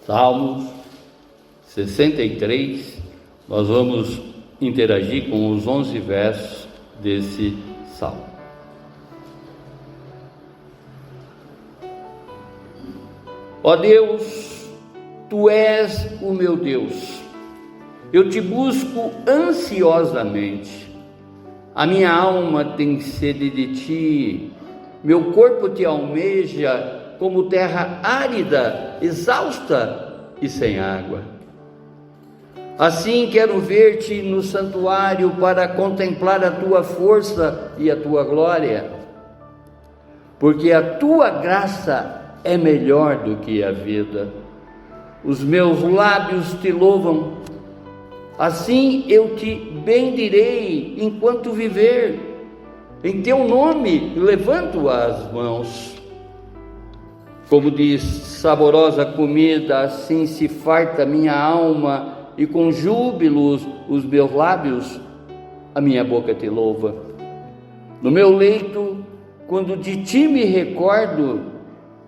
Salmos 63, nós vamos interagir com os 11 versos desse salmo. Ó Deus, Tu és o meu Deus, eu te busco ansiosamente, a minha alma tem sede de Ti, meu corpo Te almeja como terra árida, exausta e sem água. Assim quero ver-Te no santuário para contemplar a Tua força e a Tua glória, porque a Tua graça é melhor do que a vida. Os meus lábios Te louvam, assim eu Te bendirei enquanto viver. Em Teu nome levanto as mãos. Como diz, saborosa comida, assim se farta minha alma, e com júbilo os meus lábios, a minha boca Te louva. No meu leito, quando de Ti me recordo,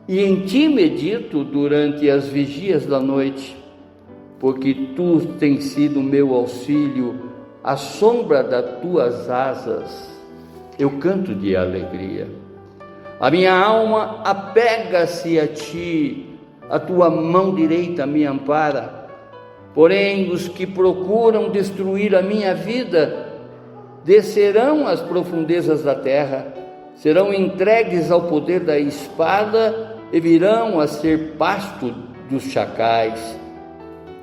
e em Ti medito durante as vigias da noite, porque Tu tens sido meu auxílio, à sombra das Tuas asas, eu canto de alegria. A minha alma apega-se a Ti, a Tua mão direita me ampara. Porém, os que procuram destruir a minha vida descerão às profundezas da terra, serão entregues ao poder da espada e virão a ser pasto dos chacais.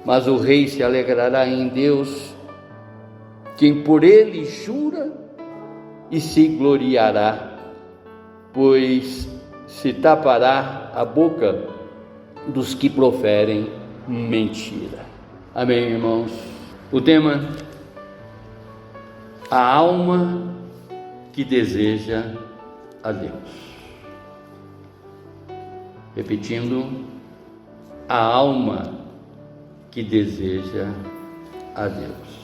Mas o rei se alegrará em Deus, quem por ele jura, e se gloriará, pois se tapará a boca dos que proferem mentira. Amém, irmãos? O tema: a alma que deseja a Deus. Repetindo, a alma que deseja a Deus.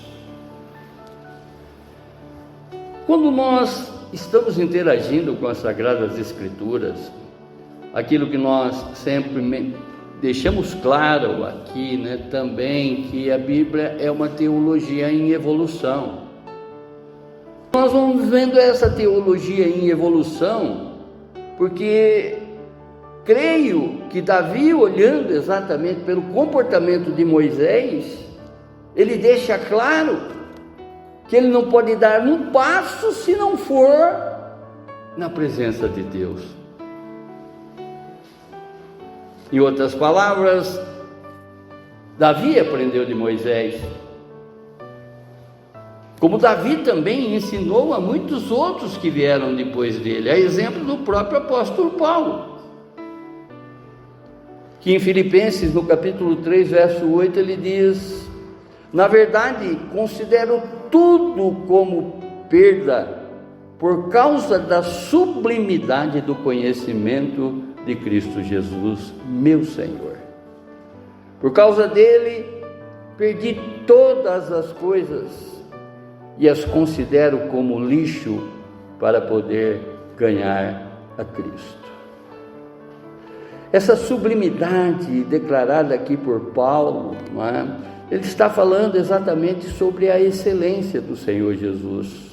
Quando nós estamos interagindo com as Sagradas Escrituras, aquilo que nós sempre deixamos claro aqui, também, que a Bíblia é uma teologia em evolução. Nós vamos vendo essa teologia em evolução, porque creio que Davi, olhando exatamente pelo comportamento de Moisés, ele deixa claro que ele não pode dar um passo se não for na presença de Deus. Em outras palavras, Davi aprendeu de Moisés, como Davi também ensinou a muitos outros que vieram depois dele, a exemplo do próprio apóstolo Paulo, que em Filipenses, no capítulo 3, verso 8, ele diz: na verdade, considero tudo como perda, por causa da sublimidade do conhecimento de Cristo Jesus, meu Senhor. Por causa dele, perdi todas as coisas e as considero como lixo para poder ganhar a Cristo. Essa sublimidade declarada aqui por Paulo, ele está falando exatamente sobre a excelência do Senhor Jesus.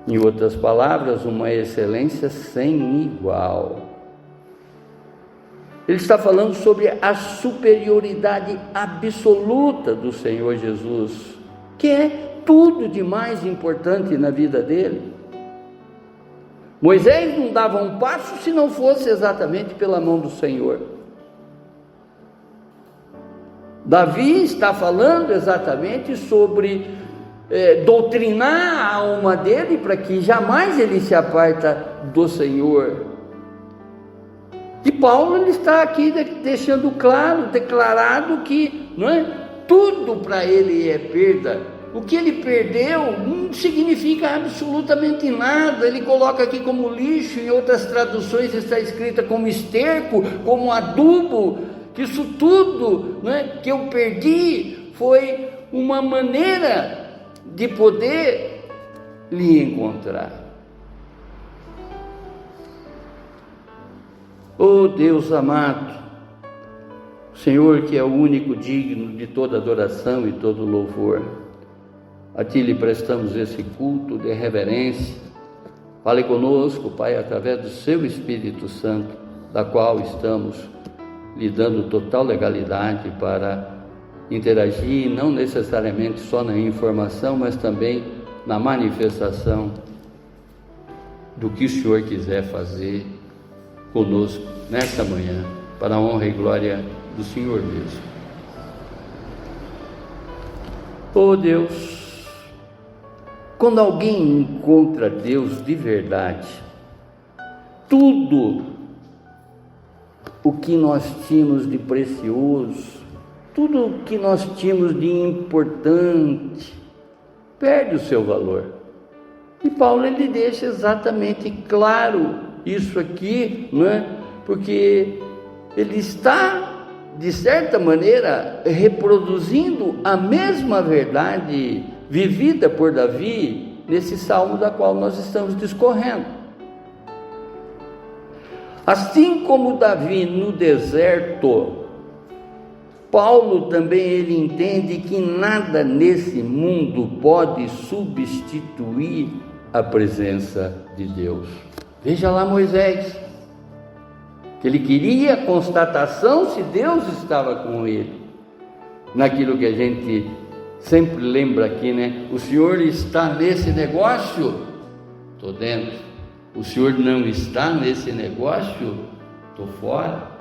Em outras palavras, uma excelência sem igual. Ele está falando sobre a superioridade absoluta do Senhor Jesus, que é tudo de mais importante na vida dele. Moisés não dava um passo se não fosse exatamente pela mão do Senhor. Davi está falando exatamente sobre doutrinar a alma dele para que jamais ele se aparta do Senhor. E Paulo, ele está aqui deixando claro, declarado que tudo para ele é perda. O que ele perdeu não significa absolutamente nada. Ele coloca aqui como lixo, em outras traduções está escrita como esterco, como adubo, que isso tudo que eu perdi foi uma maneira de poder lhe encontrar. Oh Deus amado, Senhor, que é o único digno de toda adoração e todo louvor, a Ti lhe prestamos esse culto de reverência. Fale conosco, Pai, através do Seu Espírito Santo, da qual estamos lhe dando total legalidade para interagir, não necessariamente só na informação, mas também na manifestação do que o Senhor quiser fazer conosco nesta manhã, para a honra e glória do Senhor mesmo. Oh Deus, quando alguém encontra Deus de verdade, tudo o que nós tínhamos de precioso, tudo o que nós tínhamos de importante, perde o seu valor. E Paulo, ele deixa exatamente claro isso aqui, não é? Porque ele está, de certa maneira, reproduzindo a mesma verdade vivida por Davi nesse salmo da qual nós estamos discorrendo. Assim como Davi no deserto, Paulo também ele entende que nada nesse mundo pode substituir a presença de Deus. Veja lá Moisés, que ele queria constatação se Deus estava com ele. Naquilo que a gente sempre lembra aqui, né? O Senhor está nesse negócio? Estou dentro. O Senhor não está nesse negócio? Estou fora.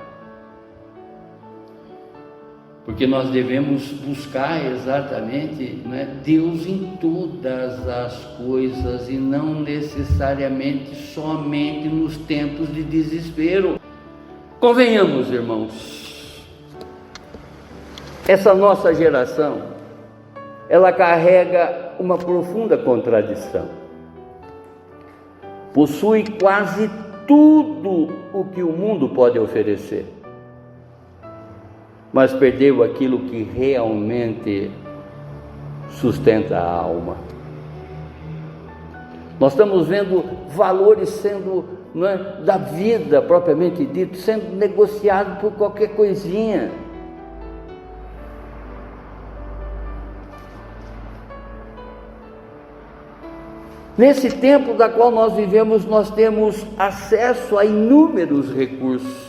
Porque nós devemos buscar exatamente, né, Deus em todas as coisas e não necessariamente somente nos tempos de desespero. Convenhamos, irmãos, essa nossa geração, ela carrega uma profunda contradição. Possui quase tudo o que o mundo pode oferecer, mas perdeu aquilo que realmente sustenta a alma. Nós estamos vendo valores sendo, não é, da vida propriamente dito, sendo negociado por qualquer coisinha. Nesse tempo da qual nós vivemos, nós temos acesso a inúmeros recursos.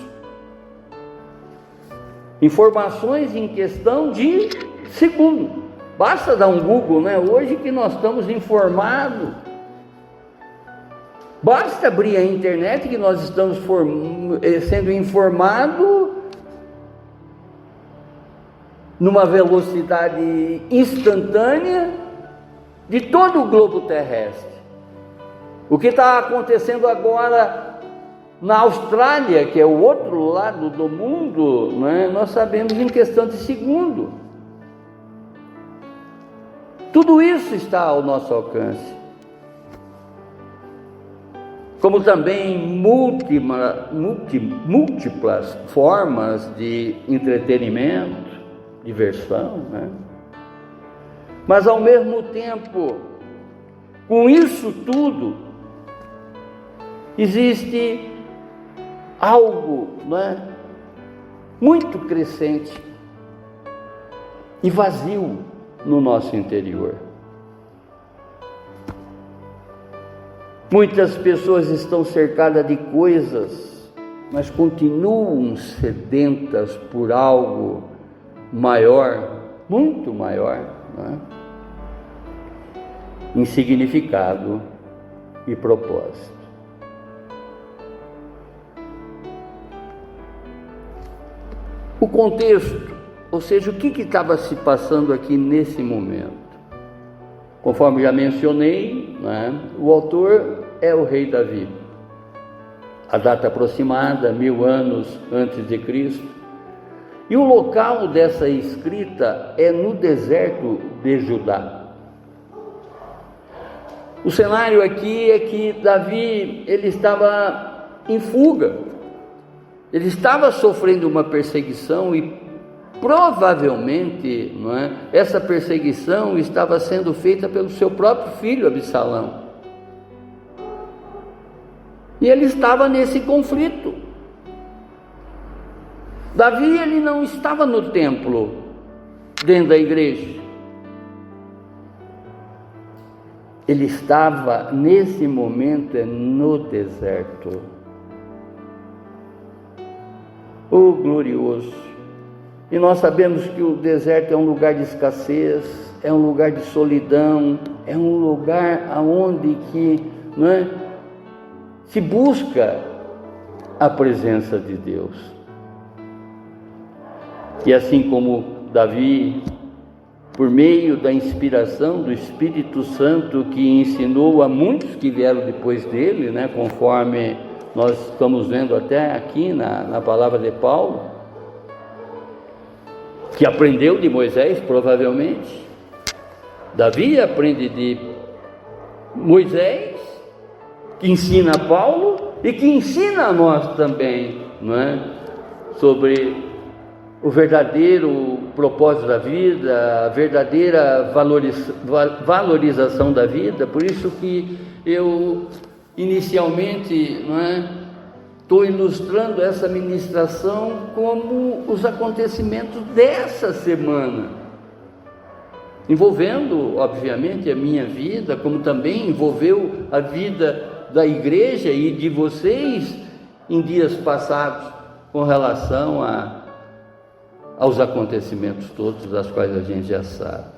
Informações em questão de segundo. Basta dar um Google, né? Hoje que nós estamos informados. Basta abrir a internet que nós estamos sendo informados numa velocidade instantânea de todo o globo terrestre. O que está acontecendo agora na Austrália, que é o outro lado do mundo, né, nós sabemos em questão de segundo. Tudo isso está ao nosso alcance. Como também múltiplas formas de entretenimento, diversão, né? Mas ao mesmo tempo, com isso tudo, existe algo, né, muito crescente e vazio no nosso interior. Muitas pessoas estão cercadas de coisas, mas continuam sedentas por algo maior, muito maior, né, em significado e propósito. O contexto, ou seja, o que estava se passando aqui nesse momento? Conforme já mencionei, né, o autor é o rei Davi. A data aproximada, 1000 anos antes de Cristo. E o local dessa escrita é no deserto de Judá. O cenário aqui é que Davi, ele estava em fuga. Ele estava sofrendo uma perseguição e provavelmente, não é, essa perseguição estava sendo feita pelo seu próprio filho Absalão. E ele estava nesse conflito. Davi, ele não estava no templo, dentro da igreja. Ele estava, nesse momento, no deserto. Oh, glorioso! E nós sabemos que o deserto é um lugar de escassez, é um lugar de solidão, é um lugar onde se busca a presença de Deus. E assim como Davi, por meio da inspiração do Espírito Santo, que ensinou a muitos que vieram depois dele, conforme nós estamos vendo até aqui na palavra de Paulo, que aprendeu de Moisés, provavelmente. Davi aprende de Moisés, que ensina a Paulo e que ensina a nós também, sobre o verdadeiro propósito da vida, a verdadeira valorização da vida. Por isso que eu inicialmente estou ilustrando essa ministração como os acontecimentos dessa semana, envolvendo obviamente a minha vida, como também envolveu a vida da igreja e de vocês em dias passados, com relação aos acontecimentos todos, das quais a gente já sabe.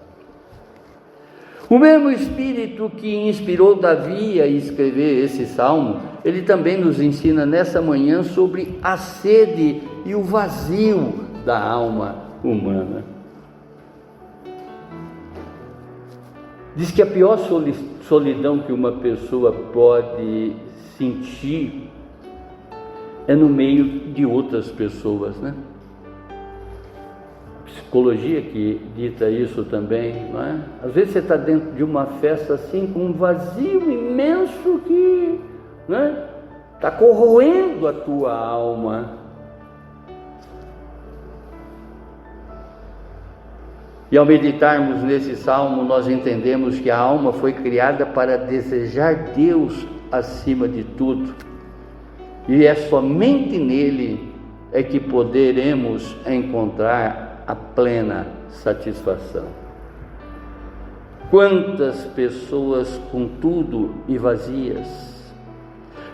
O mesmo Espírito que inspirou Davi a escrever esse salmo, ele também nos ensina nessa manhã sobre a sede e o vazio da alma humana. Diz que a pior solidão que uma pessoa pode sentir é no meio de outras pessoas, Psicologia que dita isso também, Às vezes você está dentro de uma festa assim, com um vazio imenso que está corroendo a tua alma. E ao meditarmos nesse salmo, nós entendemos que a alma foi criada para desejar Deus acima de tudo, e é somente nele que poderemos encontrar a plena satisfação. Quantas pessoas com tudo e vazias,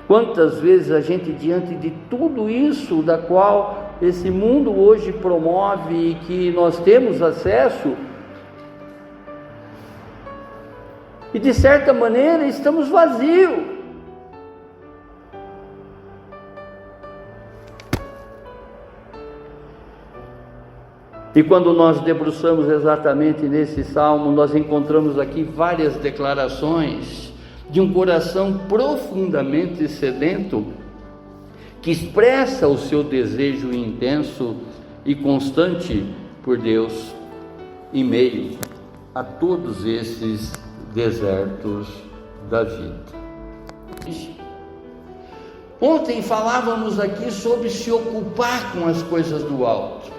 quantas vezes a gente, diante de tudo isso da qual esse mundo hoje promove e que nós temos acesso, e de certa maneira estamos vazios. E quando nós debruçamos exatamente nesse salmo, nós encontramos aqui várias declarações de um coração profundamente sedento, que expressa o seu desejo intenso e constante por Deus, em meio a todos esses desertos da vida. Ontem falávamos aqui sobre se ocupar com as coisas do alto,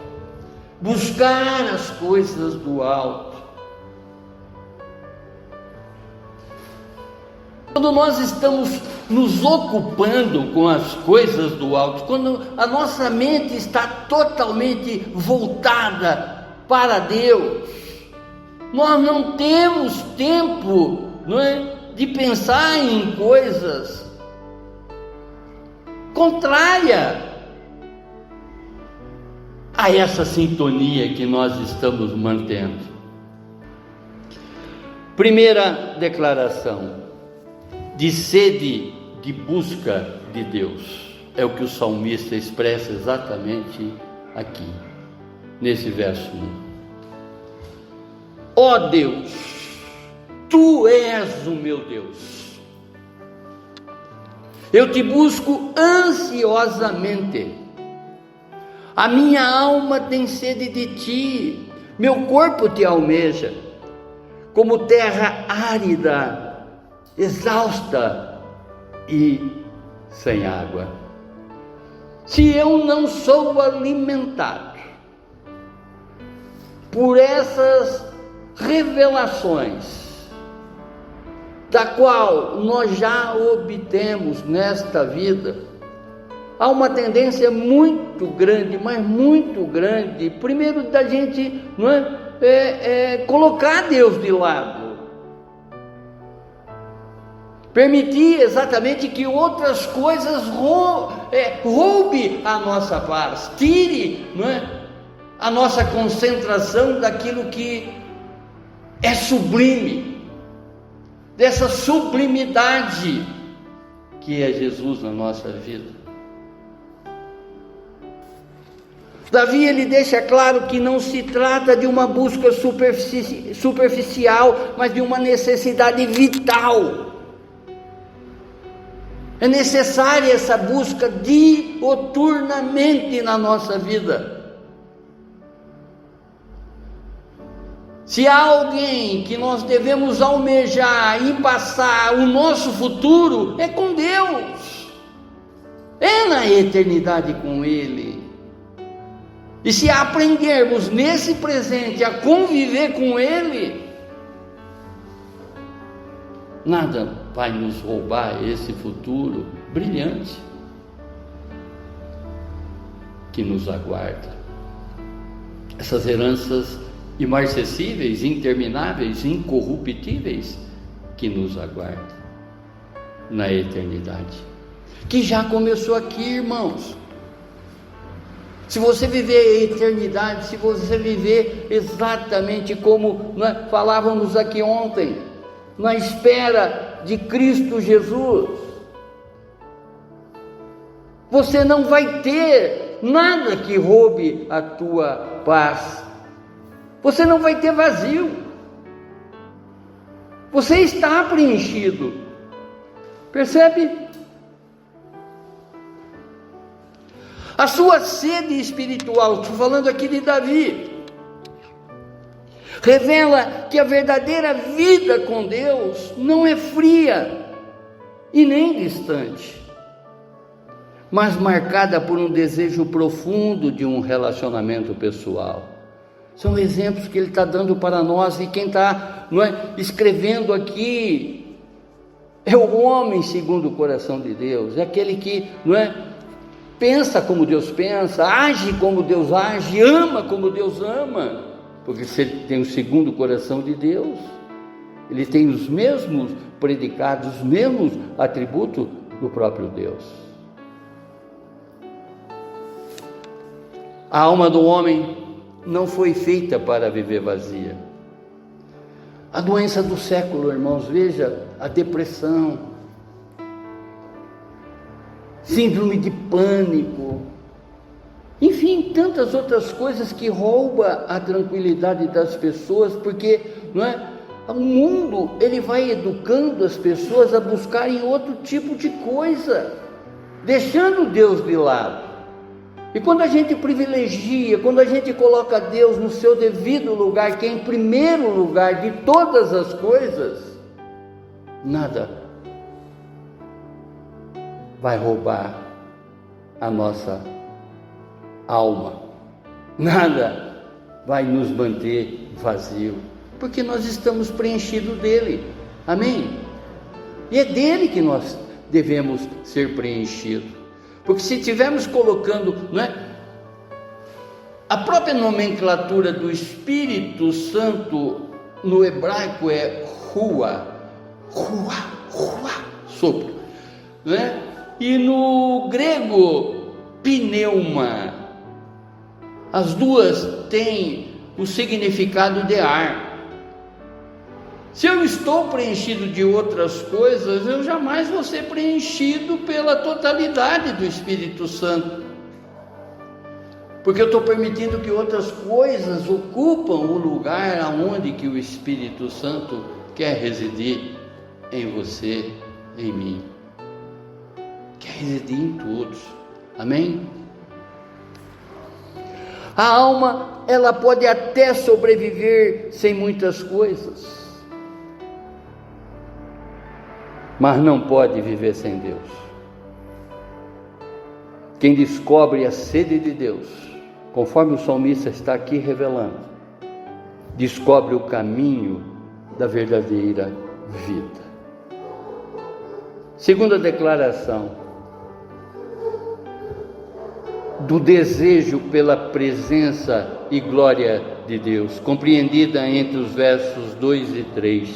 buscar as coisas do alto. Quando nós estamos nos ocupando com as coisas do alto, quando a nossa mente está totalmente voltada para Deus, nós não temos tempo, de pensar em coisas contrárias a essa sintonia que nós estamos mantendo. Primeira declaração de sede de busca de Deus, é o que o salmista expressa exatamente aqui, nesse verso 1. Ó Deus, Tu és o meu Deus, eu te busco ansiosamente. A minha alma tem sede de ti, meu corpo te almeja, como terra árida, exausta e sem água. Se eu não sou alimentado por essas revelações, da qual nós já obtemos nesta vida, há uma tendência muito grande, mas muito grande, primeiro da gente, não é, colocar Deus de lado. Permitir exatamente que outras coisas roube a nossa paz, tire, não é, a nossa concentração daquilo que é sublime, dessa sublimidade que é Jesus na nossa vida. Davi, ele deixa claro que não se trata de uma busca superficial, mas de uma necessidade vital. É necessária essa busca diuturnamente na nossa vida. Se há alguém que nós devemos almejar e passar o nosso futuro, é com Deus, é na eternidade com Ele. E se aprendermos nesse presente a conviver com Ele, nada vai nos roubar esse futuro brilhante que nos aguarda. Essas heranças imarcessíveis, intermináveis, incorruptíveis que nos aguarda na eternidade, que já começou aqui, irmãos. Se você viver a eternidade, se você viver exatamente como nós falávamos aqui ontem, na espera de Cristo Jesus, você não vai ter nada que roube a tua paz. Você não vai ter vazio. Você está preenchido. Percebe? A sua sede espiritual, estou falando aqui de Davi, revela que a verdadeira vida com Deus não é fria e nem distante, mas marcada por um desejo profundo de um relacionamento pessoal. São exemplos que ele está dando para nós, e quem está escrevendo aqui é o homem segundo o coração de Deus, é aquele que pensa como Deus pensa, age como Deus age, ama como Deus ama, porque se ele tem o segundo coração de Deus, ele tem os mesmos predicados, os mesmos atributos do próprio Deus. A alma do homem não foi feita para viver vazia. A doença do século, irmãos, veja, a depressão, síndrome de pânico, enfim, tantas outras coisas que roubam a tranquilidade das pessoas, porque o mundo ele vai educando as pessoas a buscarem outro tipo de coisa, deixando Deus de lado. E quando a gente privilegia, quando a gente coloca Deus no seu devido lugar, que é em primeiro lugar de todas as coisas, nada vai roubar a nossa alma, nada vai nos manter vazio, porque nós estamos preenchidos dele, amém? E é dele que nós devemos ser preenchidos, porque se estivermos colocando, a própria nomenclatura do Espírito Santo no hebraico é ruá, sopro, e no grego pneuma, as duas têm o significado de ar. Se eu estou preenchido de outras coisas, eu jamais vou ser preenchido pela totalidade do Espírito Santo, porque eu estou permitindo que outras coisas ocupam o lugar aonde que o Espírito Santo quer residir em você, em mim, quer residir em todos, amém? A alma, ela pode até sobreviver sem muitas coisas, mas não pode viver sem Deus. Quem descobre a sede de Deus, conforme o salmista está aqui revelando, descobre o caminho da verdadeira vida. Segunda declaração: do desejo pela presença e glória de Deus, compreendida entre os versos 2 e 3.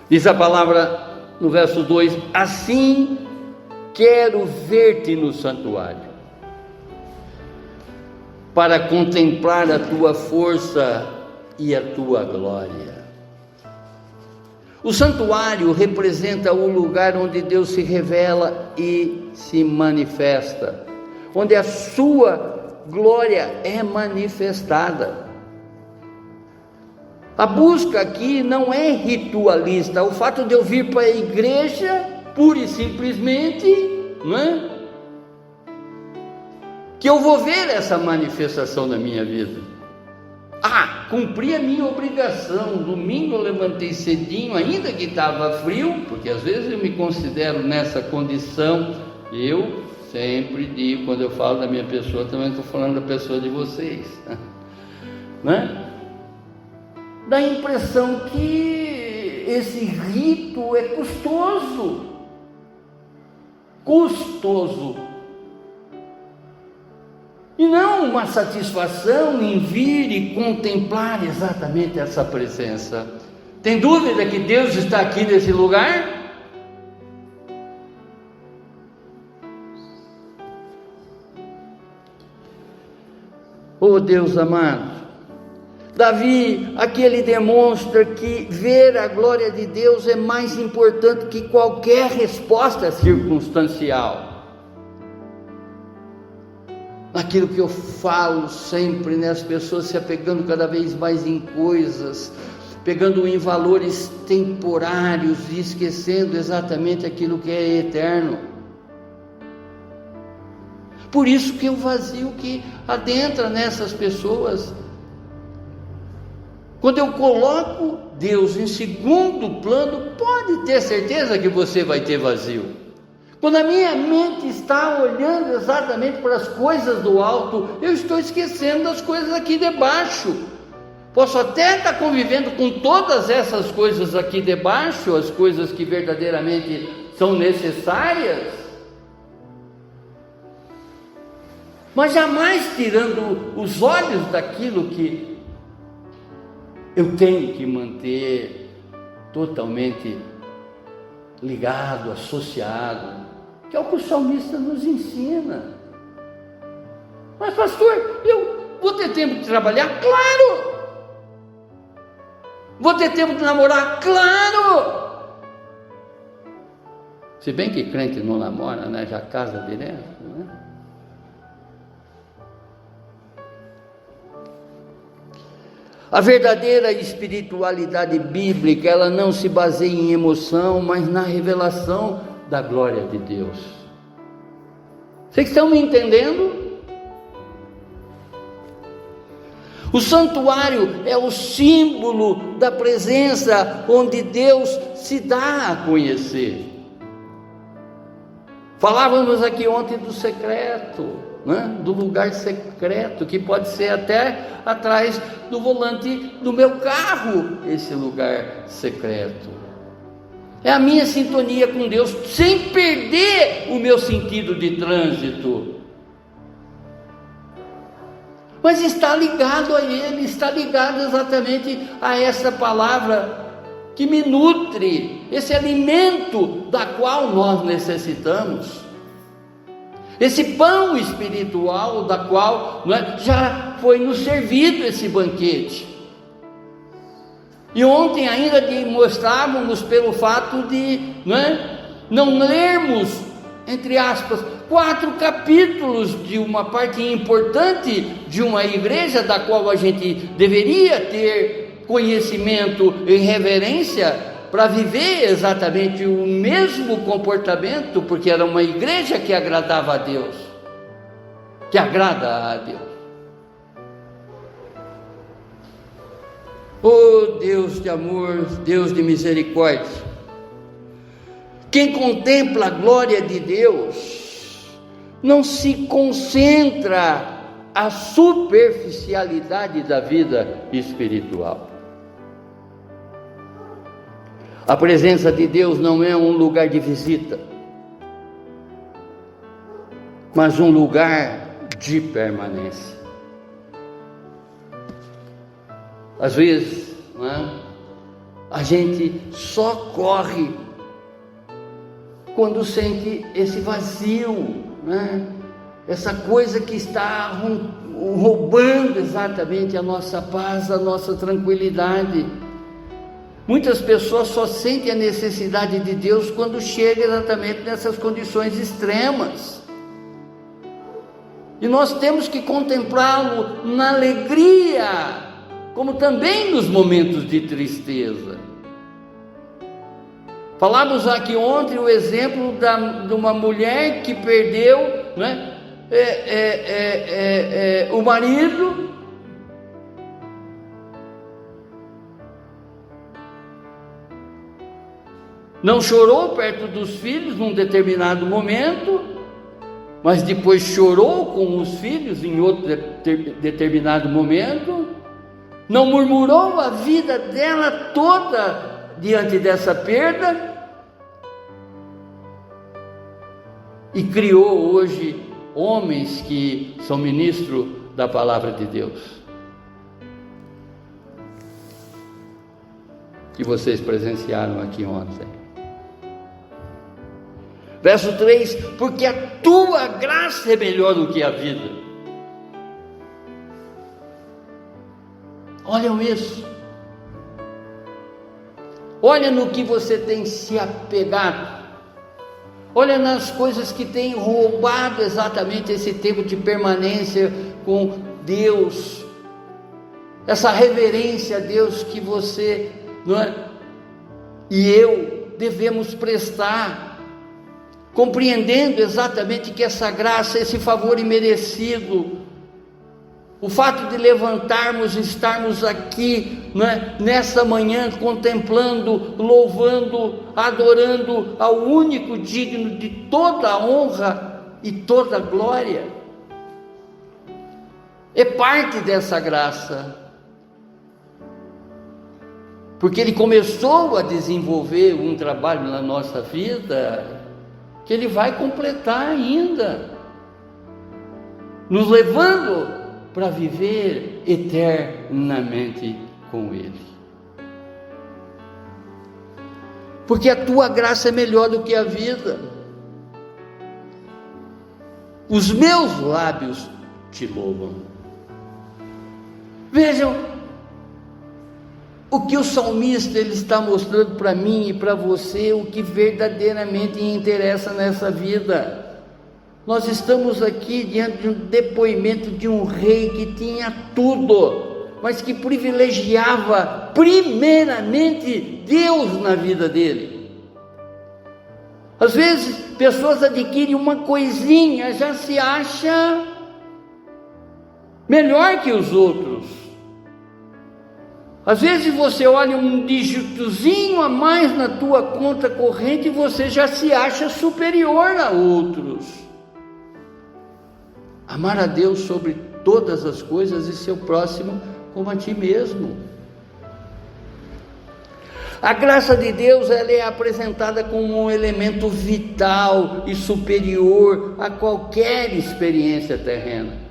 Diz a palavra no verso 2: assim quero ver-te no santuário, para contemplar a tua força e a tua glória. O santuário representa o lugar onde Deus se revela e se manifesta, onde a sua glória é manifestada. A busca aqui não é ritualista. O fato de eu vir para a igreja, pura e simplesmente, não é? Que eu vou ver essa manifestação na minha vida. Cumpri a minha obrigação. Domingo eu levantei cedinho, ainda que estava frio, porque às vezes eu me considero nessa condição. Eu sempre digo, quando eu falo da minha pessoa, também estou falando da pessoa de vocês, né? Dá a impressão que esse rito é custoso, e não uma satisfação em vir e contemplar exatamente essa presença. Tem dúvida que Deus está aqui nesse lugar? Oh Deus amado, Davi, aqui ele demonstra que ver a glória de Deus é mais importante que qualquer resposta circunstancial. Aquilo que eu falo sempre, né? As pessoas se apegando cada vez mais em coisas, pegando em valores temporários e esquecendo exatamente aquilo que é eterno. Por isso que o vazio que adentra nessas pessoas, quando eu coloco Deus em segundo plano, pode ter certeza que você vai ter vazio. Quando a minha mente está olhando exatamente para as coisas do alto, eu estou esquecendo das coisas aqui debaixo. Posso até estar convivendo com todas essas coisas aqui debaixo, as coisas que verdadeiramente são necessárias, mas jamais tirando os olhos daquilo que eu tenho que manter totalmente ligado, associado, que é o que o salmista nos ensina. Mas pastor, eu vou ter tempo de trabalhar? Claro! Vou ter tempo de namorar? Claro! Se bem que crente não namora, né? Já casa direto, né? A verdadeira espiritualidade bíblica, ela não se baseia em emoção, mas na revelação da glória de Deus. Vocês estão me entendendo? O santuário é o símbolo da presença onde Deus se dá a conhecer. Falávamos aqui ontem do secreto, né? Do lugar secreto, que pode ser até atrás do volante do meu carro, esse lugar secreto. É a minha sintonia com Deus, sem perder o meu sentido de trânsito. Mas está ligado a Ele, está ligado exatamente a essa palavra que me nutre, esse alimento da qual nós necessitamos. Esse pão espiritual da qual, não é, já foi nos servido esse banquete. E ontem ainda mostrávamos pelo fato de não lermos, entre aspas, 4 capítulos de uma parte importante de uma igreja da qual a gente deveria ter conhecimento e reverência para viver exatamente o mesmo comportamento, porque era uma igreja que agradava a Deus, que agrada a Deus. Oh Deus de amor, Deus de misericórdia, quem contempla a glória de Deus não se concentra a superficialidade da vida espiritual. A presença de Deus não é um lugar de visita. mas um lugar de permanência. Às vezes, não é? A gente só corre quando sente esse vazio, né? Essa coisa que está roubando exatamente a nossa paz, a nossa tranquilidade. Muitas pessoas só sentem a necessidade de Deus quando chega exatamente nessas condições extremas. E nós temos que contemplá-lo na alegria, como também nos momentos de tristeza. Falamos aqui ontem o exemplo de uma mulher que perdeu, né, o marido, não chorou perto dos filhos num determinado momento, mas depois chorou com os filhos em outro determinado momento, não murmurou a vida dela toda diante dessa perda, e criou hoje homens que são ministros da palavra de Deus, que vocês presenciaram aqui ontem. Verso 3: porque a tua graça é melhor do que a vida. Olham isso. Olha no que você tem se apegado. Olha nas coisas que têm roubado exatamente esse tempo de permanência com Deus. Essa reverência a Deus que você, não é, e eu devemos prestar, compreendendo exatamente que essa graça, esse favor imerecido, o fato de levantarmos, estarmos aqui, né, nessa manhã, contemplando, louvando, adorando ao único digno de toda a honra e toda a glória, é parte dessa graça, porque Ele começou a desenvolver um trabalho na nossa vida, que Ele vai completar ainda, nos levando para viver eternamente com Ele. Porque a tua graça é melhor do que a vida. Os meus lábios te louvam. Vejam o que o salmista ele está mostrando para mim e para você, o que verdadeiramente interessa nessa vida. Nós estamos aqui diante de um depoimento de um rei que tinha tudo, mas que privilegiava primeiramente Deus na vida dele. Às vezes, pessoas adquirem uma coisinha, já se acha melhor que os outros. Às vezes você olha um dígitozinho a mais na tua conta corrente e você já se acha superior a outros. Amar a Deus sobre todas as coisas e seu próximo como a ti mesmo. A graça de Deus, ela é apresentada como um elemento vital e superior a qualquer experiência terrena.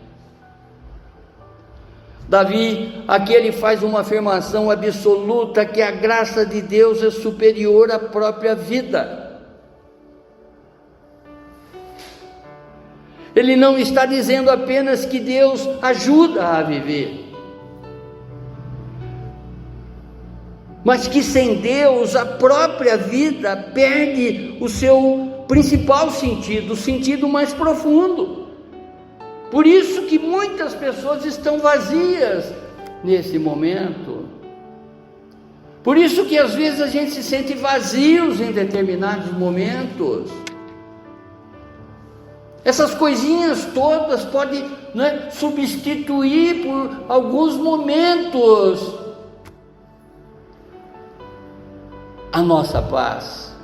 Davi, aqui ele faz uma afirmação absoluta que a graça de Deus é superior à própria vida. Ele não está dizendo apenas que Deus ajuda a viver, mas que sem Deus a própria vida perde o seu principal sentido, o sentido mais profundo. Por isso que muitas pessoas estão vazias nesse momento. Por isso que às vezes a gente se sente vazios em determinados momentos. Essas coisinhas todas podem, né, substituir por alguns momentos a nossa paz,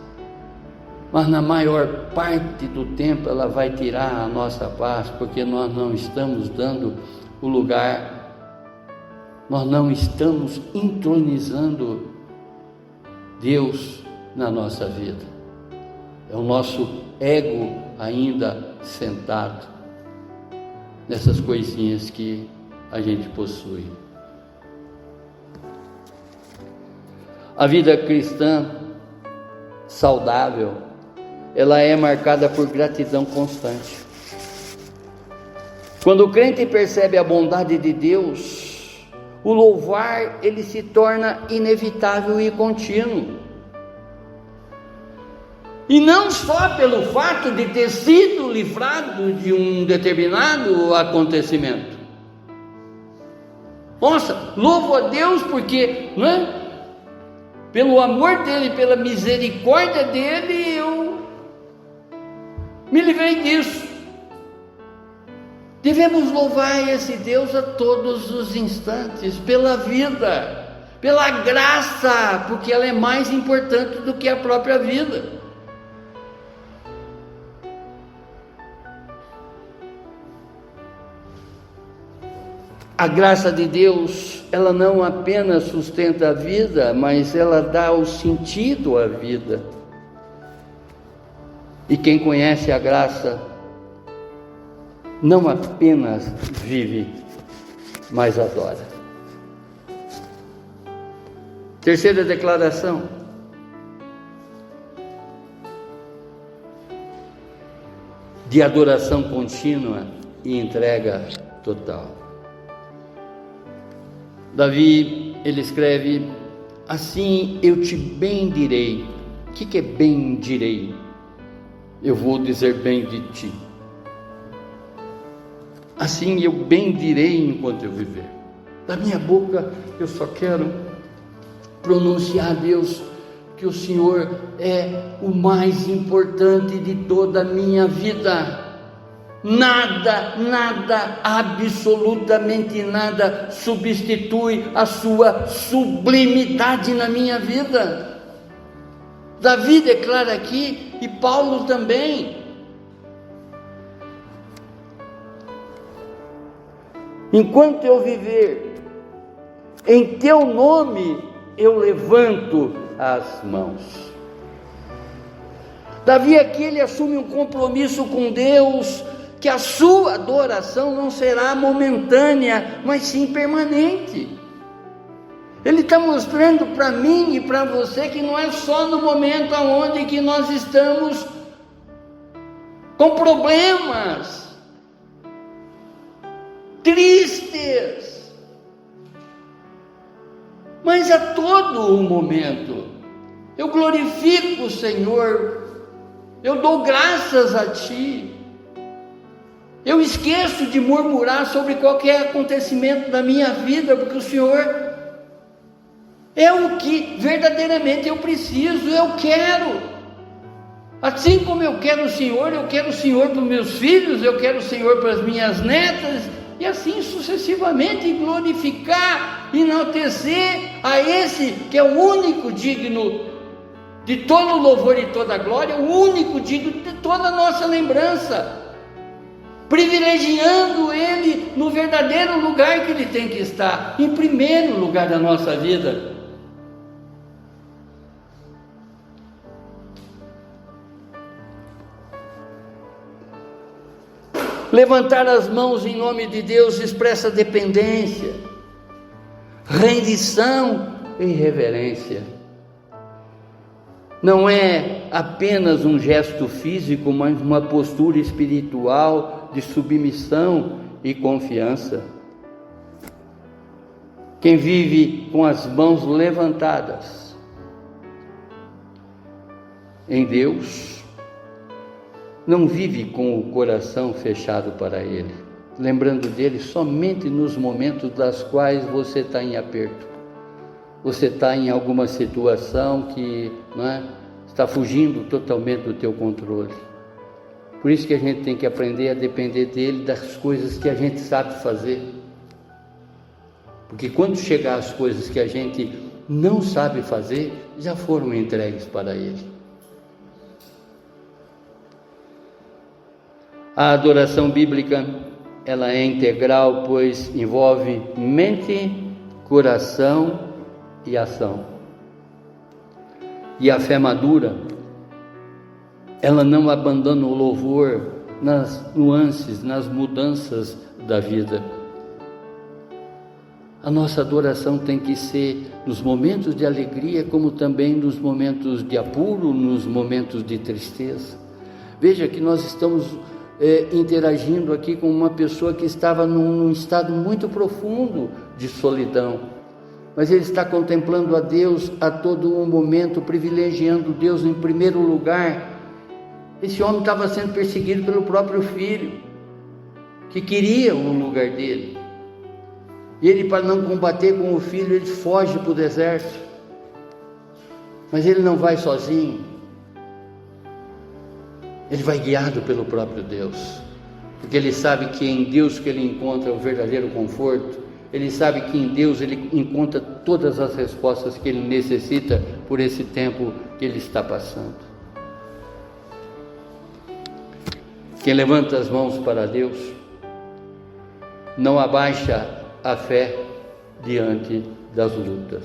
mas na maior parte do tempo ela vai tirar a nossa paz, porque nós não estamos dando o lugar, nós não estamos entronizando Deus na nossa vida. É o nosso ego ainda sentado. nessas coisinhas que a gente possui. A vida cristã saudável, ela é marcada por gratidão constante. Quando o crente percebe a bondade de Deus, o louvar ele se torna inevitável e contínuo. E não só pelo fato de ter sido livrado de um determinado acontecimento. Nossa, louvo a Deus porque, não é? Pelo amor dele, pela misericórdia dele, eu me livrei disso. Devemos louvar esse Deus a todos os instantes, pela vida, pela graça, porque ela é mais importante do que a própria vida. A graça de Deus, ela não apenas sustenta a vida, mas ela dá o sentido à vida. E quem conhece a graça, não apenas vive, mas adora. Terceira declaração. De adoração contínua e entrega total. Davi, ele escreve: assim eu te bendirei. O que é bendirei? Eu vou dizer bem de ti. Assim eu bendirei enquanto eu viver. Da minha boca eu só quero pronunciar a Deus que o Senhor é o mais importante de toda a minha vida. Nada, absolutamente nada substitui a sua sublimidade na minha vida. Davi declara aqui, e Paulo também: enquanto eu viver, em teu nome eu levanto as mãos. Davi aqui ele assume um compromisso com Deus, que a sua adoração não será momentânea, mas sim permanente. Ele está mostrando para mim e para você que não é só no momento onde que nós estamos com problemas, tristes, mas a todo o momento. Eu glorifico o Senhor, eu dou graças a Ti. Eu esqueço de murmurar sobre qualquer acontecimento da minha vida, porque o Senhor é o que verdadeiramente eu preciso, eu quero. Assim como eu quero o Senhor para os meus filhos, eu quero o Senhor para as minhas netas, e assim sucessivamente, glorificar, enaltecer a esse que é o único digno de todo louvor e toda glória, o único digno de toda a nossa lembrança, privilegiando Ele no verdadeiro lugar que Ele tem que estar, em primeiro lugar da nossa vida. Levantar as mãos em nome de Deus expressa dependência, rendição e reverência. Não é apenas um gesto físico, mas uma postura espiritual de submissão e confiança. Quem vive com as mãos levantadas em Deus, não vive com o coração fechado para Ele, lembrando dele somente nos momentos das quais você está em aperto, você está em alguma situação que está fugindo totalmente do teu controle. Por isso que a gente tem que aprender a depender dele das coisas que a gente sabe fazer, porque quando chegar as coisas que a gente não sabe fazer, já foram entregues para ele. A adoração bíblica, ela é integral, pois envolve mente, coração e ação. E a fé madura, ela não abandona o louvor nas nuances, nas mudanças da vida. A nossa adoração tem que ser nos momentos de alegria, como também nos momentos de apuro, nos momentos de tristeza. Veja que nós estamos interagindo aqui com uma pessoa que estava num estado muito profundo de solidão, mas ele está contemplando a Deus a todo um momento, privilegiando Deus em primeiro lugar. Esse homem estava sendo perseguido pelo próprio filho, que queria o lugar dele. E ele, para não combater com o filho, ele foge para o deserto. Mas ele não vai sozinho. Ele vai guiado pelo próprio Deus. Porque ele sabe que é em Deus que ele encontra o verdadeiro conforto. Ele sabe que em Deus ele encontra todas as respostas que ele necessita por esse tempo que ele está passando. Quem levanta as mãos para Deus não abaixa a fé diante das lutas.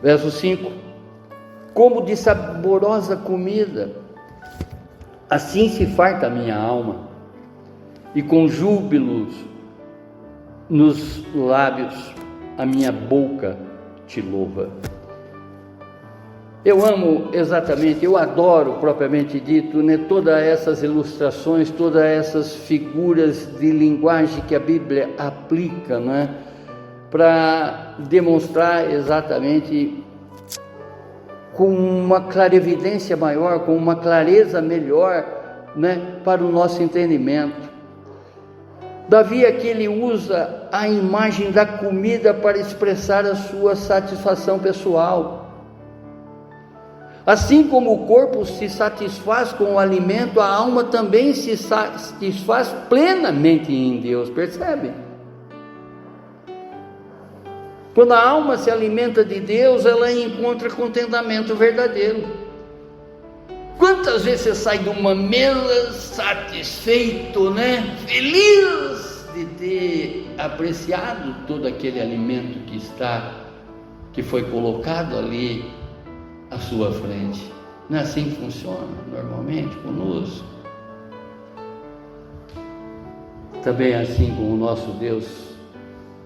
Verso 5: como de saborosa comida, assim se farta a minha alma, e com júbilos nos lábios a minha boca te louva. Eu amo exatamente, eu adoro propriamente dito, todas essas ilustrações, todas essas figuras de linguagem que a Bíblia aplica, para demonstrar exatamente com uma clarividência maior, com uma clareza melhor, para o nosso entendimento. Davi aqui ele usa a imagem da comida para expressar a sua satisfação pessoal. Assim como o corpo se satisfaz com o alimento, a alma também se satisfaz plenamente em Deus, percebe? Quando a alma se alimenta de Deus, ela encontra contentamento verdadeiro. Quantas vezes você sai de uma mesa satisfeito, feliz de ter apreciado todo aquele alimento que foi colocado ali à sua frente? Não é assim que funciona normalmente conosco? Também é assim com o nosso Deus,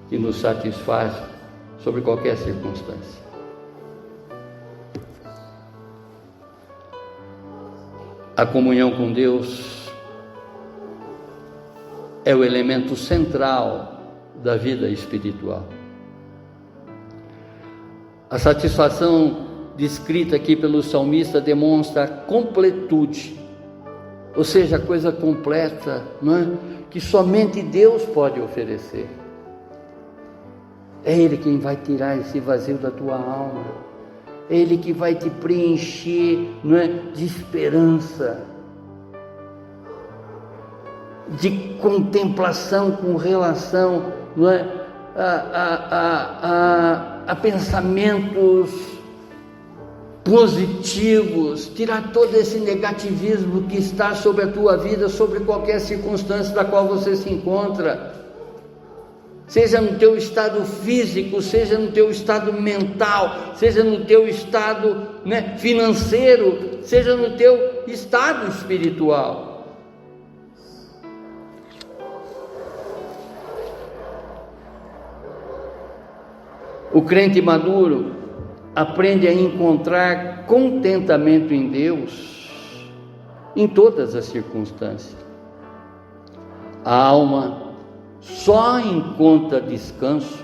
que nos satisfaz sobre qualquer circunstância. A comunhão com Deus é o elemento central da vida espiritual. A satisfação descrita aqui pelo salmista demonstra a completude, ou seja, a coisa completa, que somente Deus pode oferecer. É Ele quem vai tirar esse vazio da tua alma, é Ele que vai te preencher, de esperança, de contemplação com relação, a pensamentos positivos, tirar todo esse negativismo que está sobre a tua vida, sobre qualquer circunstância da qual você se encontra, seja no teu estado físico, seja no teu estado mental, seja no teu estado financeiro, seja no teu estado espiritual. O crente maduro aprende a encontrar contentamento em Deus em todas as circunstâncias. A alma só encontra descanso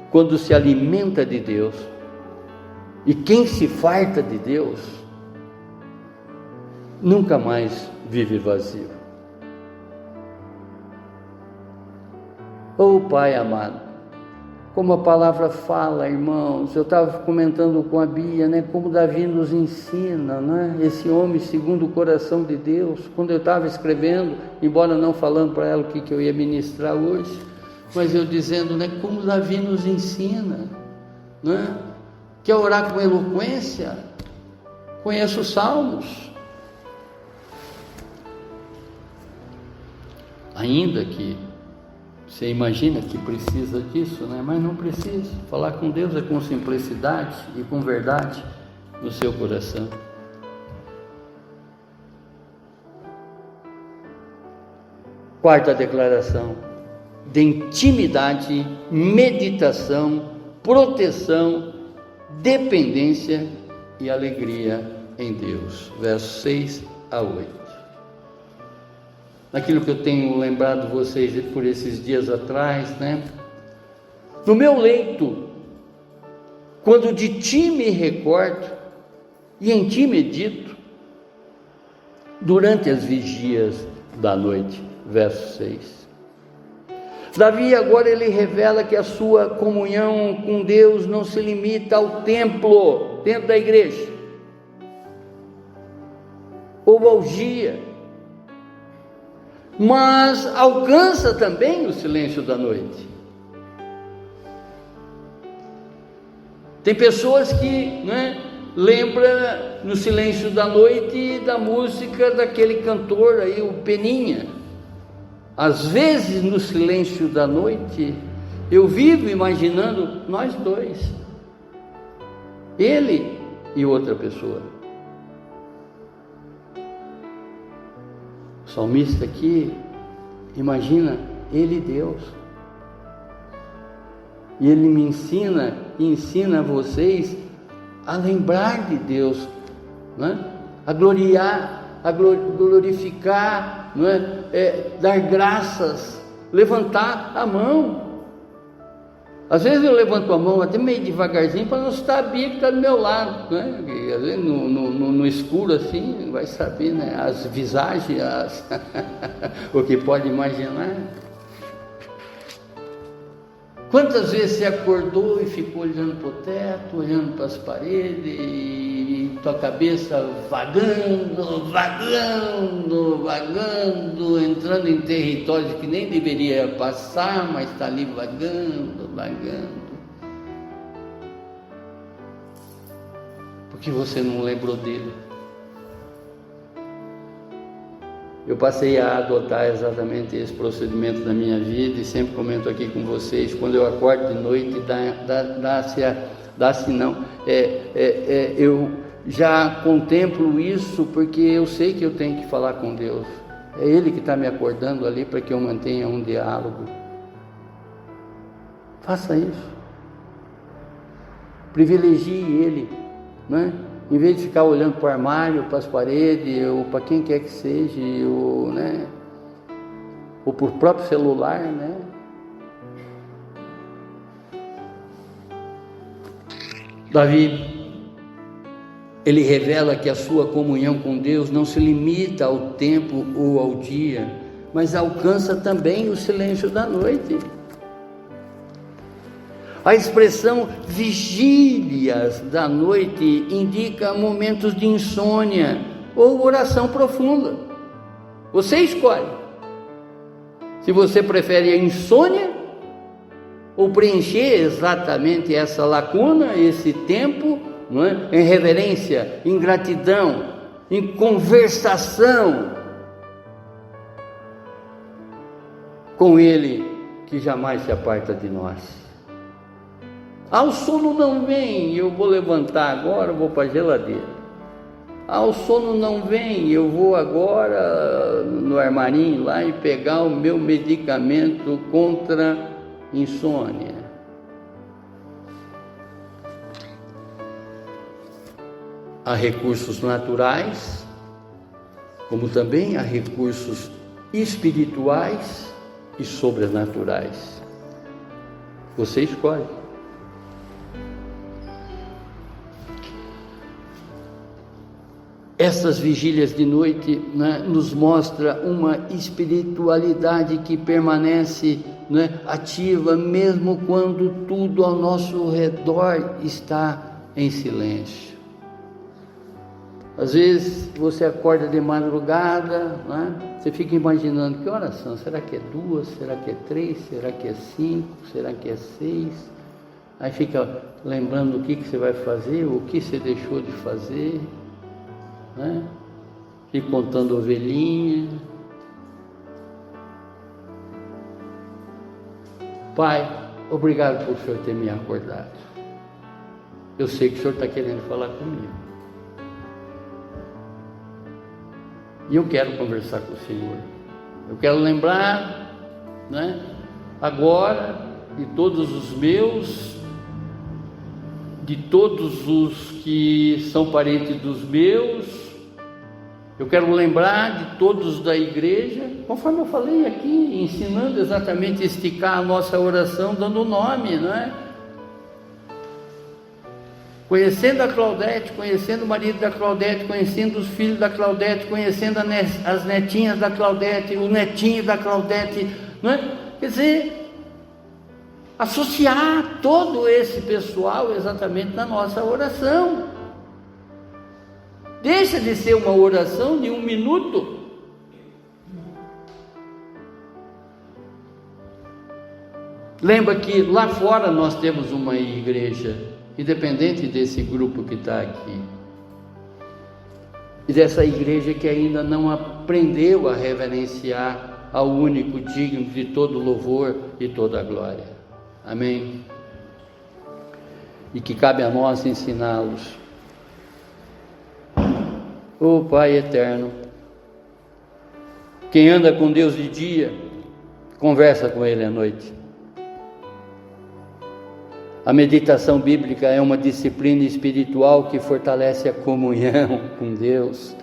quando se alimenta de Deus, e quem se farta de Deus nunca mais vive vazio. Oh Pai amado, como a palavra fala, irmãos, eu estava comentando com a Bia, como Davi nos ensina, esse homem segundo o coração de Deus. Quando eu estava escrevendo, embora não falando para ela o que eu ia ministrar hoje, mas eu dizendo, como Davi nos ensina, quer orar com eloquência? Conheça os Salmos. Ainda que você imagina que precisa disso, mas não precisa. Falar com Deus é com simplicidade e com verdade no seu coração. Quarta declaração: de intimidade, meditação, proteção, dependência e alegria em Deus. Versos 6 a 8. Naquilo que eu tenho lembrado vocês por esses dias atrás, né? No meu leito, quando de ti me recordo e em ti medito, durante as vigias da noite. Verso 6. Davi agora ele revela que a sua comunhão com Deus não se limita ao templo, dentro da igreja, ou ao dia, mas alcança também o silêncio da noite. Tem pessoas que, lembra no silêncio da noite da música daquele cantor aí, o Peninha. Às vezes no silêncio da noite eu vivo imaginando nós dois, ele e outra pessoa. O salmista aqui imagina ele e Deus, e ele me ensina e ensina a vocês a lembrar de Deus, a gloriar, a glorificar, dar graças, levantar a mão. Às vezes eu levanto a mão até meio devagarzinho para não saber que está do meu lado, E às vezes no escuro assim, vai saber, as visagens, o que pode imaginar. Quantas vezes você acordou e ficou olhando para o teto, olhando para as paredes, e tua cabeça vagando, entrando em territórios que nem deveria passar, mas está ali vagando. Porque você não lembrou dele. Eu passei a adotar exatamente esse procedimento na minha vida e sempre comento aqui com vocês. Quando eu acordo de noite, eu já contemplo isso, porque eu sei que eu tenho que falar com Deus. É Ele que está me acordando ali para que eu mantenha um diálogo. Faça isso. Privilegie Ele, Em vez de ficar olhando para o armário, para as paredes, ou para quem quer que seja, ou para o próprio celular, Davi, ele revela que a sua comunhão com Deus não se limita ao tempo ou ao dia, mas alcança também o silêncio da noite. A expressão vigílias da noite indica momentos de insônia ou oração profunda. Você escolhe se você prefere a insônia ou preencher exatamente essa lacuna, esse tempo, em reverência, em gratidão, em conversação com Ele, que jamais se aparta de nós. O sono não vem, eu vou levantar agora, vou para a geladeira. O sono não vem, eu vou agora no armarinho lá e pegar o meu medicamento contra insônia. Há recursos naturais, como também há recursos espirituais e sobrenaturais. Você escolhe. Essas vigílias de noite nos mostra uma espiritualidade que permanece ativa, mesmo quando tudo ao nosso redor está em silêncio. Às vezes você acorda de madrugada, você fica imaginando que horas são, será que é 2, será que é 3, será que é 5, será que é 6? Aí fica lembrando o que você vai fazer, o que você deixou de fazer. Fico contando ovelhinha. Pai, obrigado por o Senhor ter me acordado. Eu sei que o Senhor está querendo falar comigo, e eu quero conversar com o Senhor. Eu quero lembrar, né, agora de todos os meus, de todos os que são parentes dos meus. Eu quero lembrar de todos da igreja, conforme eu falei aqui, ensinando exatamente a esticar a nossa oração, dando nome, não é? Conhecendo a Claudete, conhecendo o marido da Claudete, conhecendo os filhos da Claudete, conhecendo as netinhas da Claudete, o netinho da Claudete, não é? Quer dizer, associar todo esse pessoal exatamente na nossa oração. Deixa de ser uma oração de 1 minuto. Lembra que lá fora nós temos uma igreja, independente desse grupo que está aqui, e dessa igreja que ainda não aprendeu a reverenciar ao único digno de todo louvor e toda glória. Amém? E que cabe a nós ensiná-los. Ó Pai eterno, quem anda com Deus de dia, conversa com Ele à noite. A meditação bíblica é uma disciplina espiritual que fortalece a comunhão com Deus.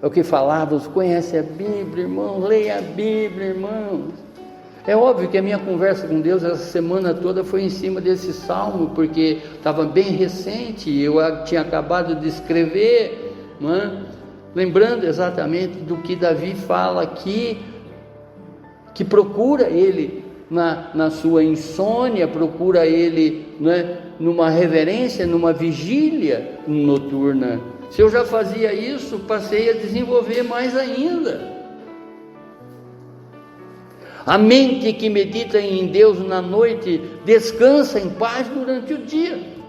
É o que falávamos, conhece a Bíblia, irmão, leia a Bíblia, irmãos. É óbvio que a minha conversa com Deus essa semana toda foi em cima desse salmo, porque estava bem recente, eu tinha acabado de escrever, não é? Lembrando exatamente do que Davi fala aqui, que procura ele na sua insônia, procura ele, né, numa reverência, numa vigília noturna. Se eu já fazia isso, passei a desenvolver mais ainda. A mente que medita em Deus na noite descansa em paz durante o dia.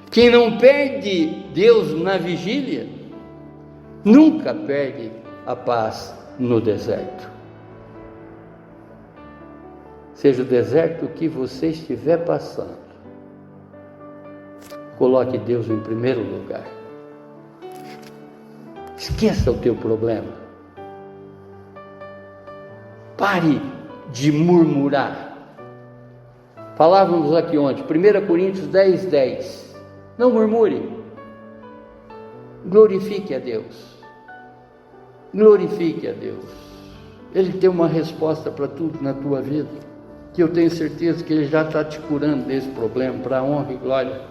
Quem não perde Deus na vigília, nunca perde a paz no deserto. Seja o deserto que você estiver passando, coloque Deus em primeiro lugar. Esqueça o teu problema. Pare de murmurar. Falávamos aqui ontem, 1 Coríntios 10:10. Não murmure. Glorifique a Deus. Glorifique a Deus. Ele tem uma resposta para tudo na tua vida, que eu tenho certeza que Ele já está te curando desse problema, para a honra e glória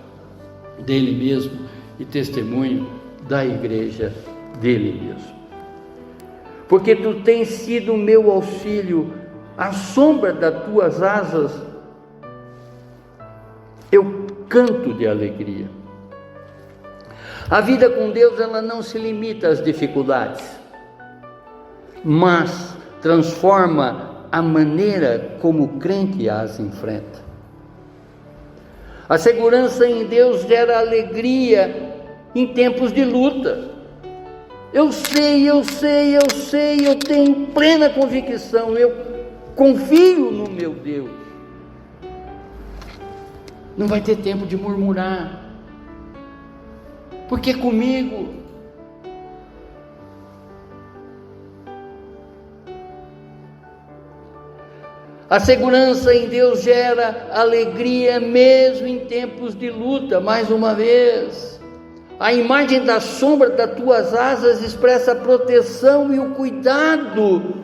dEle mesmo e testemunho da igreja dEle mesmo. Porque Tu tens sido o meu auxílio, à sombra das Tuas asas eu canto de alegria. A vida com Deus, ela não se limita às dificuldades, mas transforma a maneira como o crente as enfrenta. A segurança em Deus gera alegria em tempos de luta. Eu tenho plena convicção, eu confio no meu Deus. Não vai ter tempo de murmurar, porque comigo. A segurança em Deus gera alegria mesmo em tempos de luta. Mais uma vez, a imagem da sombra das tuas asas expressa a proteção e o cuidado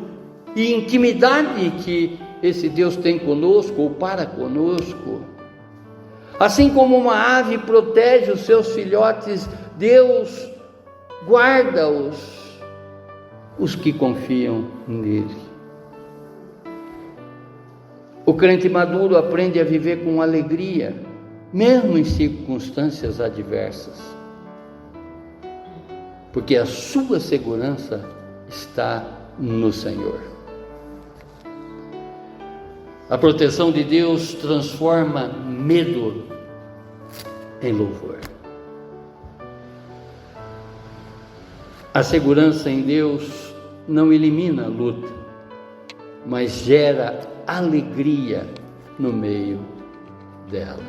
e intimidade que esse Deus tem conosco ou para conosco. Assim como uma ave protege os seus filhotes, Deus guarda os que confiam nele. O crente maduro aprende a viver com alegria, mesmo em circunstâncias adversas, porque a sua segurança está no Senhor. A proteção de Deus transforma medo em louvor. A segurança em Deus não elimina a luta, mas gera alegria no meio dela.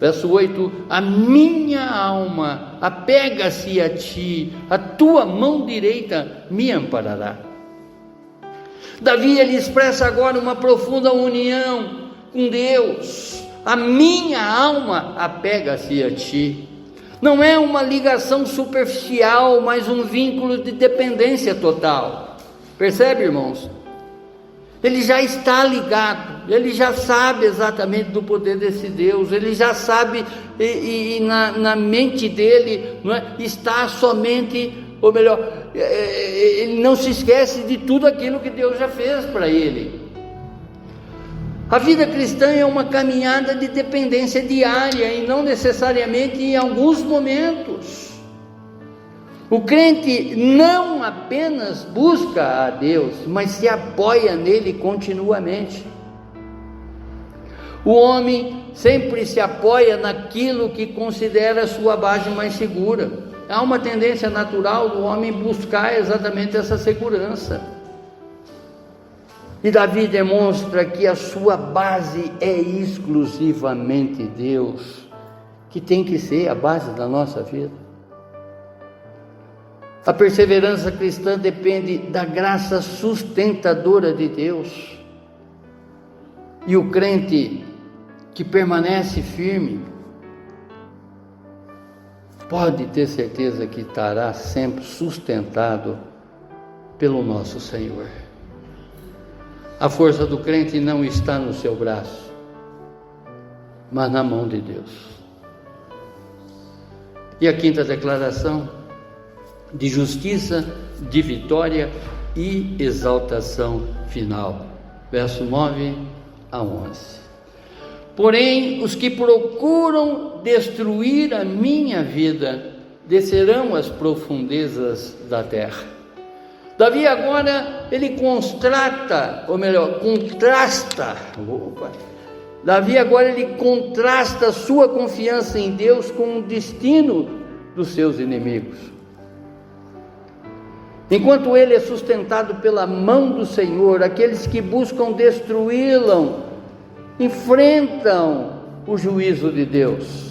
Verso 8: a minha alma apega-se a ti, a tua mão direita me amparará. Davi, ele expressa agora uma profunda união com Deus. A minha alma apega-se a ti. Não é uma ligação superficial, mas um vínculo de dependência total. Percebe, irmãos? Ele já está ligado, ele já sabe exatamente do poder desse Deus, ele já sabe, e na mente dele, não é, está somente, ou melhor, ele não se esquece de tudo aquilo que Deus já fez para ele. A vida cristã é uma caminhada de dependência diária e não necessariamente em alguns momentos. O crente não apenas busca a Deus, mas se apoia nele continuamente. O homem sempre se apoia naquilo que considera a sua base mais segura. Há uma tendência natural do homem buscar exatamente essa segurança. E Davi demonstra que a sua base é exclusivamente Deus, que tem que ser a base da nossa vida. A perseverança cristã depende da graça sustentadora de Deus. E o crente que permanece firme pode ter certeza que estará sempre sustentado pelo nosso Senhor. A força do crente não está no seu braço, mas na mão de Deus. E a quinta declaração: de justiça, de vitória e exaltação final. Verso 9 a 11. Porém, os que procuram destruir a minha vida descerão às profundezas da terra. Davi agora, ele contrasta a sua confiança em Deus com o destino dos seus inimigos. Enquanto ele é sustentado pela mão do Senhor, aqueles que buscam destruí-lo enfrentam o juízo de Deus.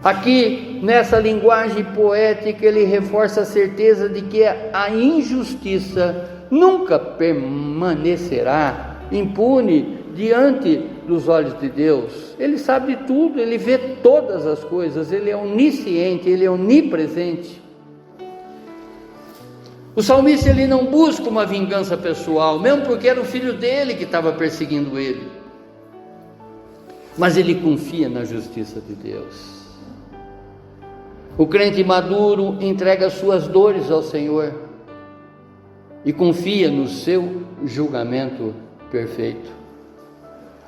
Aqui, nessa linguagem poética, ele reforça a certeza de que a injustiça nunca permanecerá impune diante dos olhos de Deus. Ele sabe de tudo, ele vê todas as coisas, ele é onisciente, ele é onipresente. O salmista, ele não busca uma vingança pessoal, mesmo porque era o filho dele que estava perseguindo ele, mas ele confia na justiça de Deus. O crente maduro entrega suas dores ao Senhor e confia no seu julgamento perfeito.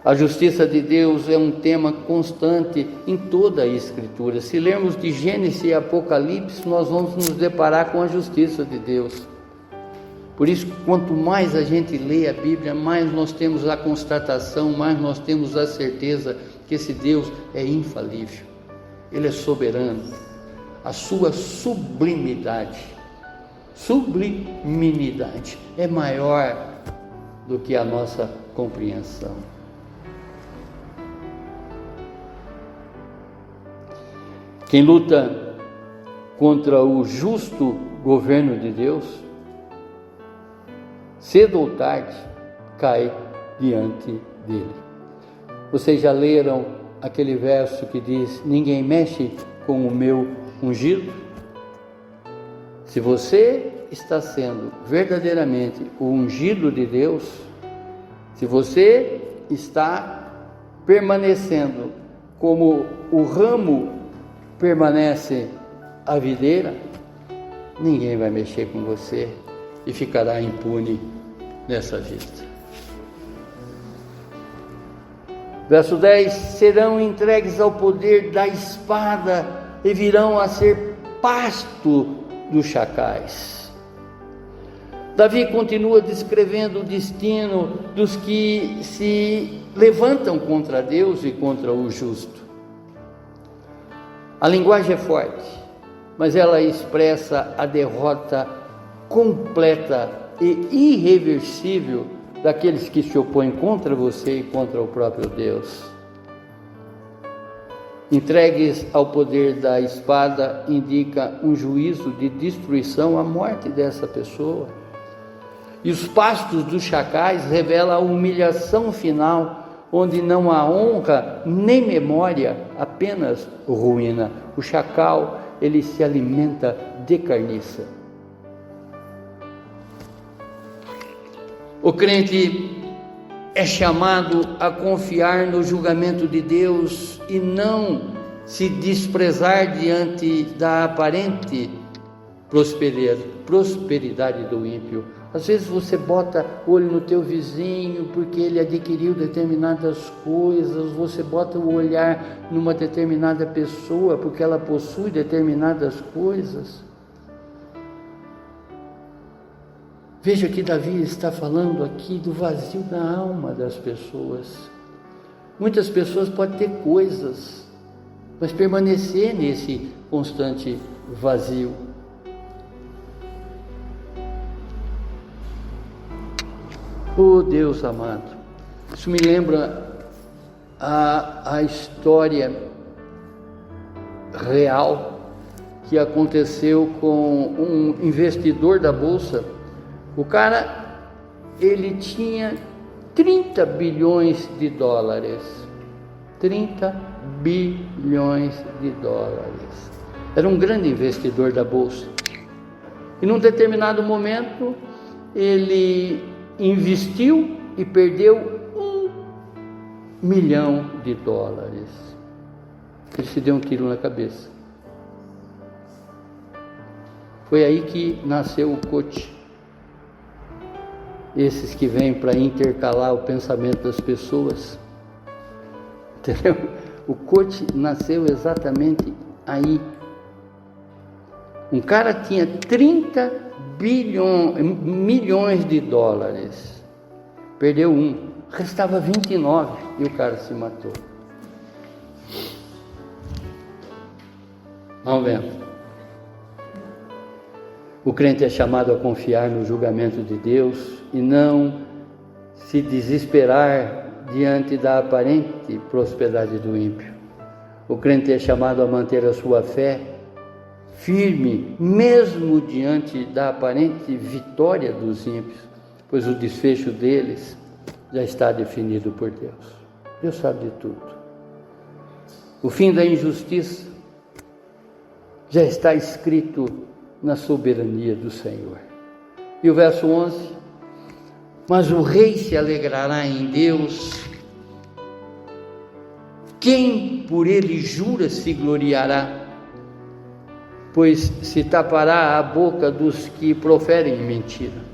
A justiça de Deus é um tema constante em toda a Escritura. Se lermos de Gênesis e Apocalipse, nós vamos nos deparar com a justiça de Deus. Por isso, quanto mais a gente lê a Bíblia, mais nós temos a constatação, mais nós temos a certeza que esse Deus é infalível. Ele é soberano. A sua sublimidade é maior do que a nossa compreensão. Quem luta contra o justo governo de Deus, cedo ou tarde, cai diante dele. Vocês já leram aquele verso que diz: ninguém mexe com o meu ungido? Se você está sendo verdadeiramente o ungido de Deus, se você está permanecendo como o ramo permanece a videira, ninguém vai mexer com você e ficará impune nessa vida. Verso 10: serão entregues ao poder da espada e virão a ser pasto dos chacais. Davi continua descrevendo o destino dos que se levantam contra Deus e contra o justo. A linguagem é forte, mas ela expressa a derrota completa e irreversível daqueles que se opõem contra você e contra o próprio Deus. entregues ao poder da espada, indica um juízo de destruição, a morte dessa pessoa. E os pastos dos chacais revelam a humilhação final, onde não há honra nem memória, apenas ruína. O chacal, ele se alimenta de carniça. O crente é chamado a confiar no julgamento de Deus e não se desprezar diante da aparente prosperidade do ímpio. Às vezes você bota olho no teu vizinho porque ele adquiriu determinadas coisas, você bota o olhar numa determinada pessoa porque ela possui determinadas coisas. Veja que Davi está falando aqui do vazio da alma das pessoas. Muitas pessoas podem ter coisas, mas permanecer nesse constante vazio. Oh Deus amado, isso me lembra a história real que aconteceu com um investidor da Bolsa. O cara, ele tinha 30 bilhões de dólares. 30 bilhões de dólares. Era um grande investidor da Bolsa. E num determinado momento, ele investiu e perdeu $1 milhão. Ele se deu um tiro na cabeça. Foi aí que nasceu o coach. Esses que vêm para intercalar o pensamento das pessoas, entendeu? O coach nasceu exatamente aí. Um cara tinha 30 milhões de dólares, perdeu restava 29 e o cara se matou. Vamos ver. O crente é chamado a confiar no julgamento de Deus e não se desesperar diante da aparente prosperidade do ímpio. O crente é chamado a manter a sua fé firme, mesmo diante da aparente vitória dos ímpios, pois o desfecho deles já está definido por Deus. Deus sabe de tudo. O fim da injustiça já está escrito na soberania do Senhor. E o verso 11: mas o rei se alegrará em Deus, quem por ele jura se gloriará, pois se tapará a boca dos que proferem mentira.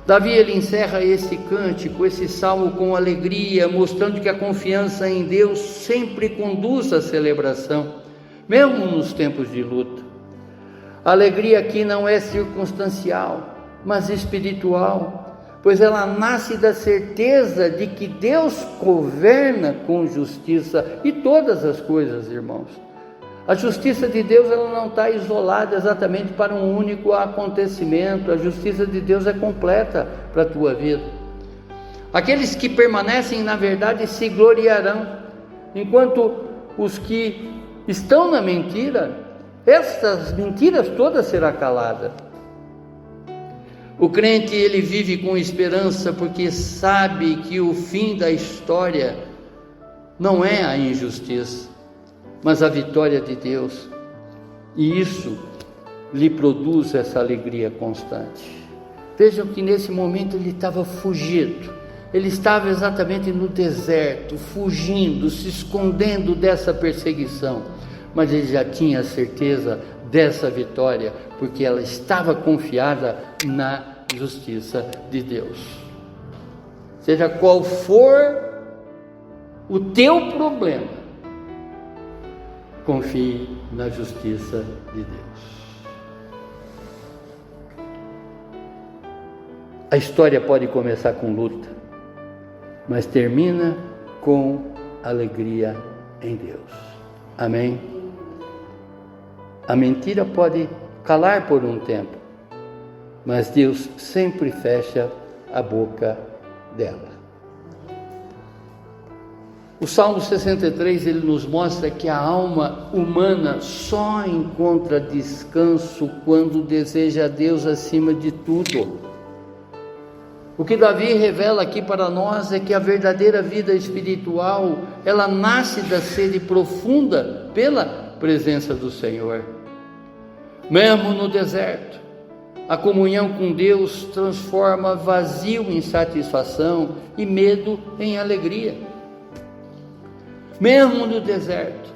Davi, ele encerra esse cântico, esse salmo com alegria, mostrando que a confiança em Deus sempre conduz à celebração, mesmo nos tempos de luta. A alegria aqui não é circunstancial, mas espiritual, pois ela nasce da certeza de que Deus governa com justiça e todas as coisas, irmãos. A justiça de Deus, ela não está isolada exatamente para um único acontecimento. A justiça de Deus é completa para a tua vida. Aqueles que permanecem na verdade se gloriarão, enquanto os que estão na mentira, essas mentiras todas serão caladas. O crente, ele vive com esperança porque sabe que o fim da história não é a injustiça, mas a vitória de Deus. E isso lhe produz essa alegria constante. Vejam que nesse momento ele estava fugido. Ele estava exatamente no deserto, fugindo, se escondendo dessa perseguição. Mas ele já tinha a certeza dessa vitória, porque ela estava confiada na justiça de Deus. Seja qual for o teu problema, confie na justiça de Deus. A história pode começar com luta, mas termina com alegria em Deus. Amém? A mentira pode calar por um tempo, mas Deus sempre fecha a boca dela. O Salmo 63, ele nos mostra que a alma humana só encontra descanso quando deseja a Deus acima de tudo. O que Davi revela aqui para nós é que a verdadeira vida espiritual, ela nasce da sede profunda pela presença do Senhor. Mesmo no deserto, a comunhão com Deus transforma vazio em satisfação e medo em alegria. Mesmo no deserto,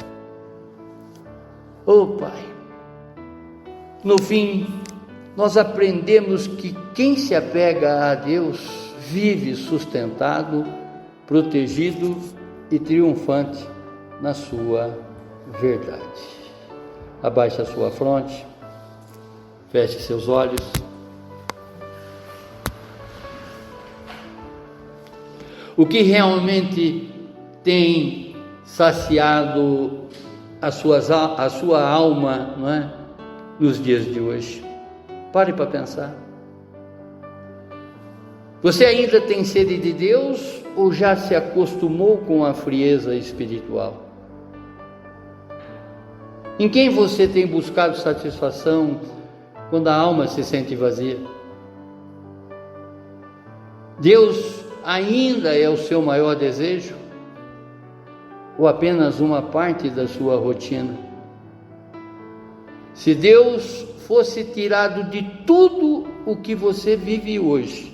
oh Pai, no fim, nós aprendemos que quem se apega a Deus vive sustentado, protegido e triunfante na sua verdade. Abaixe a sua fronte, feche seus olhos. O que realmente tem saciado a sua alma, não é? Nos dias de hoje? Pare para pensar. Você ainda tem sede de Deus ou já se acostumou com a frieza espiritual? Em quem você tem buscado satisfação quando a alma se sente vazia? Deus ainda é o seu maior desejo? Ou apenas uma parte da sua rotina? Se Deus fosse tirado de tudo o que você vive hoje,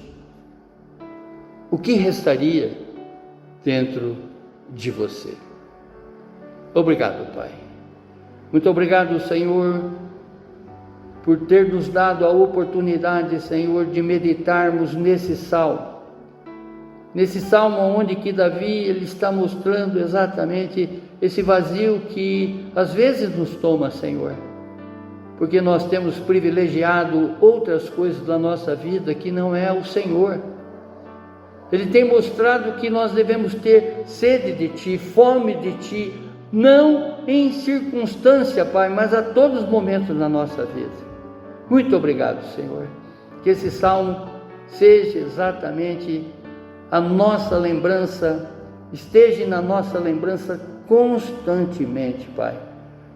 o que restaria dentro de você? Obrigado, Pai. Muito obrigado, Senhor, por ter nos dado a oportunidade, Senhor, de meditarmos nesse salmo. Nesse salmo onde que Davi, ele está mostrando exatamente esse vazio que às vezes nos toma, Senhor, porque nós temos privilegiado outras coisas da nossa vida que não é o Senhor. Ele tem mostrado que nós devemos ter sede de Ti, fome de Ti, não em circunstância, Pai, mas a todos os momentos da nossa vida. Muito obrigado, Senhor, que esse salmo seja exatamente a nossa lembrança, esteja na nossa lembrança constantemente, Pai,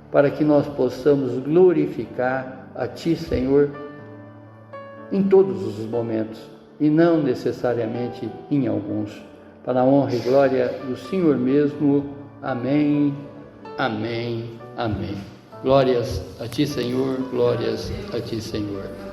para que nós possamos glorificar a Ti, Senhor, em todos os momentos, e não necessariamente em alguns, para a honra e glória do Senhor mesmo. Amém, amém, amém. Glórias a Ti, Senhor, glórias a Ti, Senhor.